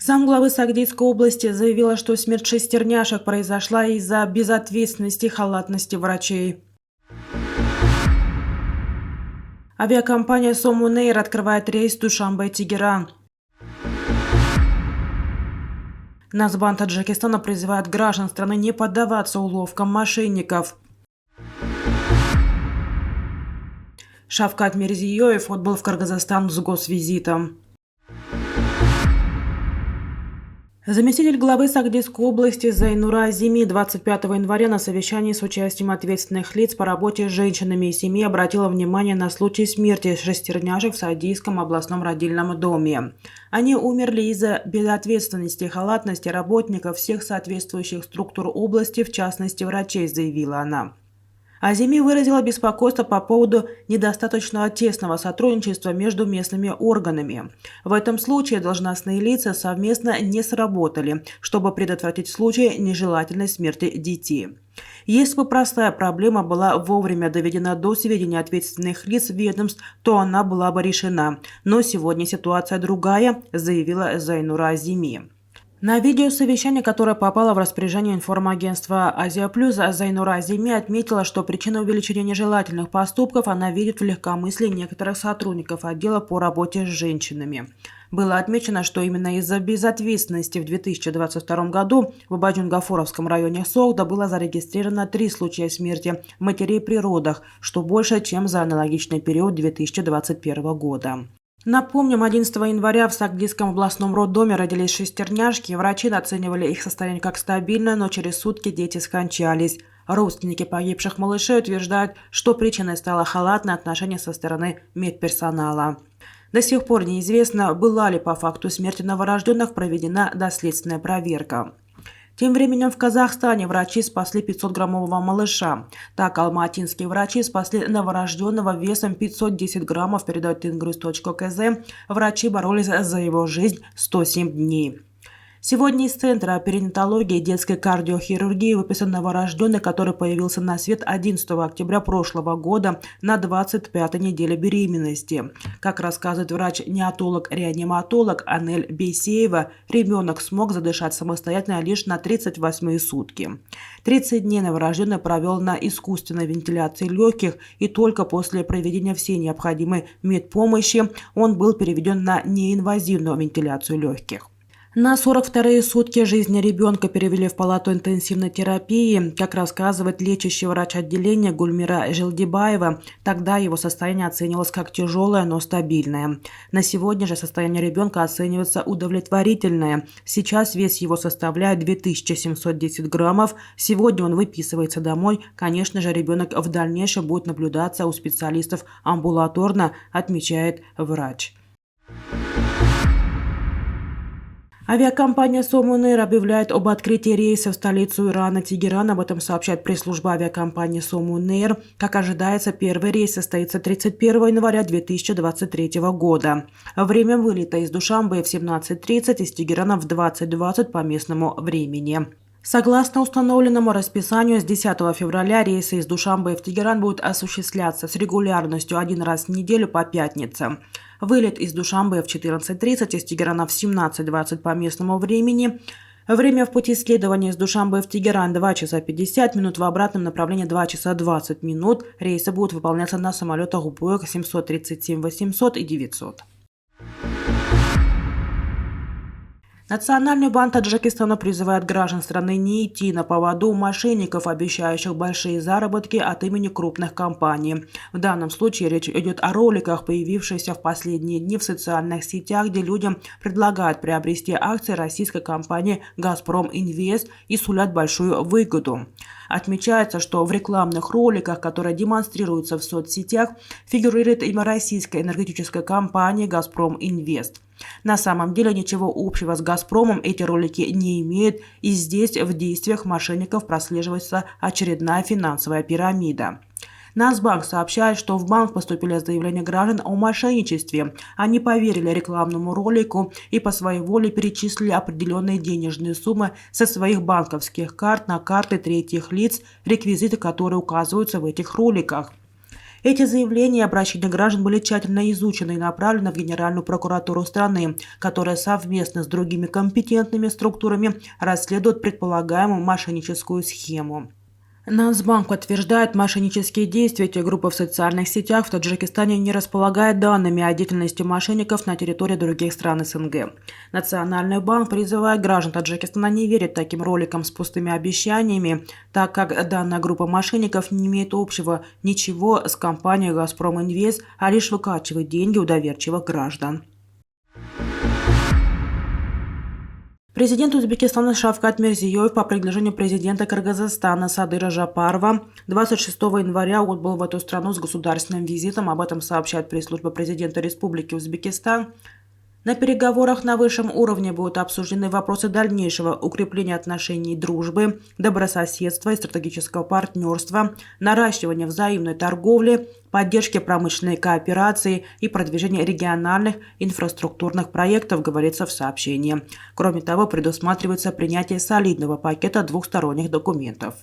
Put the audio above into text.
Замглавы Сагдийской области заявила, что смерть шестерняшек произошла из-за безответственности и халатности врачей. Авиакомпания «Сомунэйр» открывает рейс Душанбе-Тегеран. Нацбанк Таджикистана призывает граждан страны не поддаваться уловкам мошенников. Шавкат Мирзиёев отбыл в Кыргызстан с госвизитом. Заместитель главы Сагдийской области Зайнура Азими 25 января на совещании с участием ответственных лиц по работе с женщинами и семьей обратила внимание на случай смерти шестерняшек в Сагдийском областном родильном доме. Они умерли из-за безответственности и халатности работников всех соответствующих структур области, в частности врачей, заявила она. Азими выразила беспокойство по поводу недостаточно тесного сотрудничества между местными органами. В этом случае должностные лица совместно не сработали, чтобы предотвратить случай нежелательной смерти детей. Если бы простая проблема была вовремя доведена до сведения ответственных лиц ведомств, то она была бы решена. Но сегодня ситуация другая, заявила Зайнура Азими. На видеосовещании, которое попало в распоряжение информагентства «Азия Плюс», Зайнура Азими отметила, что причину увеличения нежелательных поступков она видит в легкомыслии некоторых сотрудников отдела по работе с женщинами. Было отмечено, что именно из-за безответственности в 2022 году в Баджун-Гафуровском районе Согда было зарегистрировано 3 случая смерти матерей при родах, что больше, чем за аналогичный период 2021 года. Напомним, 11 января в Сагдийском областном роддоме родились шестерняшки. Врачи оценивали их состояние как стабильное, но через сутки дети скончались. Родственники погибших малышей утверждают, что причиной стало халатное отношение со стороны медперсонала. До сих пор неизвестно, была ли по факту смерти новорожденных проведена доследственная проверка. Тем временем в Казахстане врачи спасли 500-граммового малыша. Так, алматинские врачи спасли новорожденного весом 510 граммов, передает Ингрис.кз. Врачи боролись за его жизнь 107 дней. Сегодня из Центра перинатологии и детской кардиохирургии выписан новорожденный, который появился на свет 11 октября прошлого года на 25-й неделе беременности. Как рассказывает врач-неонатолог-реаниматолог Анель Бейсеева, ребенок смог задышать самостоятельно лишь на 38-е сутки. 30 дней новорожденный провел на искусственной вентиляции легких, и только после проведения всей необходимой медпомощи он был переведен на неинвазивную вентиляцию легких. На 42-е сутки жизни ребенка перевели в палату интенсивной терапии. Как рассказывает лечащий врач отделения Гульмира Желдибаева, тогда его состояние оценивалось как тяжелое, но стабильное. На сегодня же состояние ребенка оценивается удовлетворительное. Сейчас вес его составляет 2710 граммов. Сегодня он выписывается домой. Конечно же, ребенок в дальнейшем будет наблюдаться у специалистов амбулаторно, отмечает врач. Авиакомпания «Сомунэйр» объявляет об открытии рейса в столицу Ирана Тегеран. Об этом сообщает пресс-служба авиакомпании «Сомунэйр». Как ожидается, первый рейс состоится 31 января 2023 года. Время вылета из Душанбе в 17:30, из Тегерана в 20:20 по местному времени. Согласно установленному расписанию, с 10 февраля рейсы из Душанбе в Тегеран будут осуществляться с регулярностью один раз в неделю по пятницам. Вылет из Душанбе в 14:30, из Тегерана в 17:20 по местному времени. Время в пути следования из Душанбе в Тегеран 2 часа 50 минут, в обратном направлении 2 часа 20 минут. Рейсы будут выполняться на самолетах Boeing 737-800 и 900. Национальный банк Таджикистана призывает граждан страны не идти на поводу у мошенников, обещающих большие заработки от имени крупных компаний. В данном случае речь идет о роликах, появившихся в последние дни в социальных сетях, где людям предлагают приобрести акции российской компании «Газпром Инвест» и сулят большую выгоду. Отмечается, что в рекламных роликах, которые демонстрируются в соцсетях, фигурирует имя российской энергетической компании «Газпром Инвест». На самом деле ничего общего с «Газпромом» эти ролики не имеют, и здесь в действиях мошенников прослеживается очередная финансовая пирамида. Нацбанк сообщает, что в банк поступили заявления граждан о мошенничестве. Они поверили рекламному ролику и по своей воле перечислили определенные денежные суммы со своих банковских карт на карты третьих лиц, реквизиты, которые указываются в этих роликах. Эти заявления и обращения граждан были тщательно изучены и направлены в Генеральную прокуратуру страны, которая совместно с другими компетентными структурами расследует предполагаемую мошенническую схему. Нацбанк подтверждает мошеннические действия этих групп в социальных сетях в Таджикистане, не располагает данными о деятельности мошенников на территории других стран СНГ. Национальный банк призывает граждан Таджикистана не верить таким роликам с пустыми обещаниями, так как данная группа мошенников не имеет общего ничего с компанией «Газпром Инвест», а лишь выкачивает деньги у доверчивых граждан. Президент Узбекистана Шавкат Мирзиёев по предложению президента Кыргызстана Садыра Жапарова 26 января отбыл в эту страну с государственным визитом. Об этом сообщает пресс-служба президента Республики Узбекистан. На переговорах на высшем уровне будут обсуждены вопросы дальнейшего укрепления отношений дружбы, добрососедства и стратегического партнерства, наращивания взаимной торговли, поддержки промышленной кооперации и продвижения региональных инфраструктурных проектов, говорится в сообщении. Кроме того, предусматривается принятие солидного пакета двухсторонних документов.